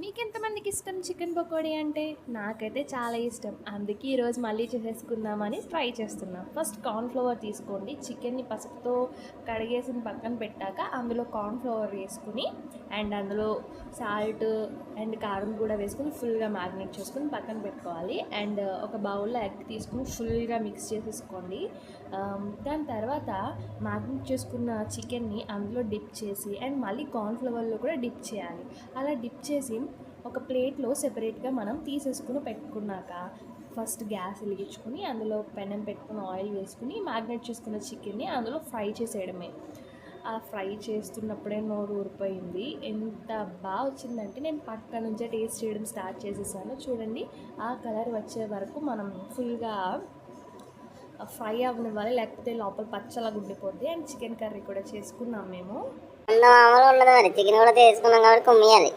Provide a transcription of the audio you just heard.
మీకెంతమందికి ఇష్టం చికెన్ పకోడీ అంటే? నాకైతే చాలా ఇష్టం. అందుకే ఈరోజు మళ్ళీ చేసేసుకుందామని ట్రై చేస్తున్నా. ఫస్ట్ కార్న్ ఫ్లోర్ తీసుకోండి. చికెన్‌ని పసుపుతో కడిగేసి పక్కన పెట్టాక అందులో కార్న్ ఫ్లోర్ వేసుకొని అండ్ అందులో సాల్ట్ అండ్ కారం కూడా వేసుకొని ఫుల్‌గా మ్యారినేట్ చేసుకొని పక్కన పెట్టుకోవాలి. అండ్ ఒక బౌల్‌లో ఎగ్ తీసుకొని ఫుల్‌గా మిక్స్ చేసేసుకోండి. దాని తర్వాత మ్యారినేట్ చేసుకున్న చికెన్ని అందులో డిప్ చేసి అండ్ మళ్ళీ కార్న్ ఫ్లోర్‌లో కూడా డిప్ చేయాలి. అలా డిప్ చేసి ఒక ప్లేట్లో సెపరేట్గా మనం తీసేసుకుని పెట్టుకున్నాక ఫస్ట్ గ్యాస్ వెలిగించుకుని అందులో పెనం పెట్టుకుని ఆయిల్ వేసుకుని మ్యారినేట్ చేసుకున్న చికెన్ని అందులో ఫ్రై చేసేయడమే. ఆ ఫ్రై చేస్తున్నప్పుడే నోరు ఊరిపోయింది. ఎంత బాగా వచ్చిందంటే నేను పక్క నుంచే టేస్ట్ చేయడం స్టార్ట్ చేసేసాను. చూడండి, ఆ కలర్ వచ్చే వరకు మనం ఫుల్గా ఫ్రై అవ్వనివ్వాలి, లేకపోతే లోపల పచ్చలాగా ఉండిపోద్ది. అండ్ చికెన్ కర్రీ కూడా చేసుకున్నాం మేము. మామూలుగా ఉండదు, మరి చికెన్ కూడా చేసుకున్నాం కాబట్టి కుమ్మియాలి.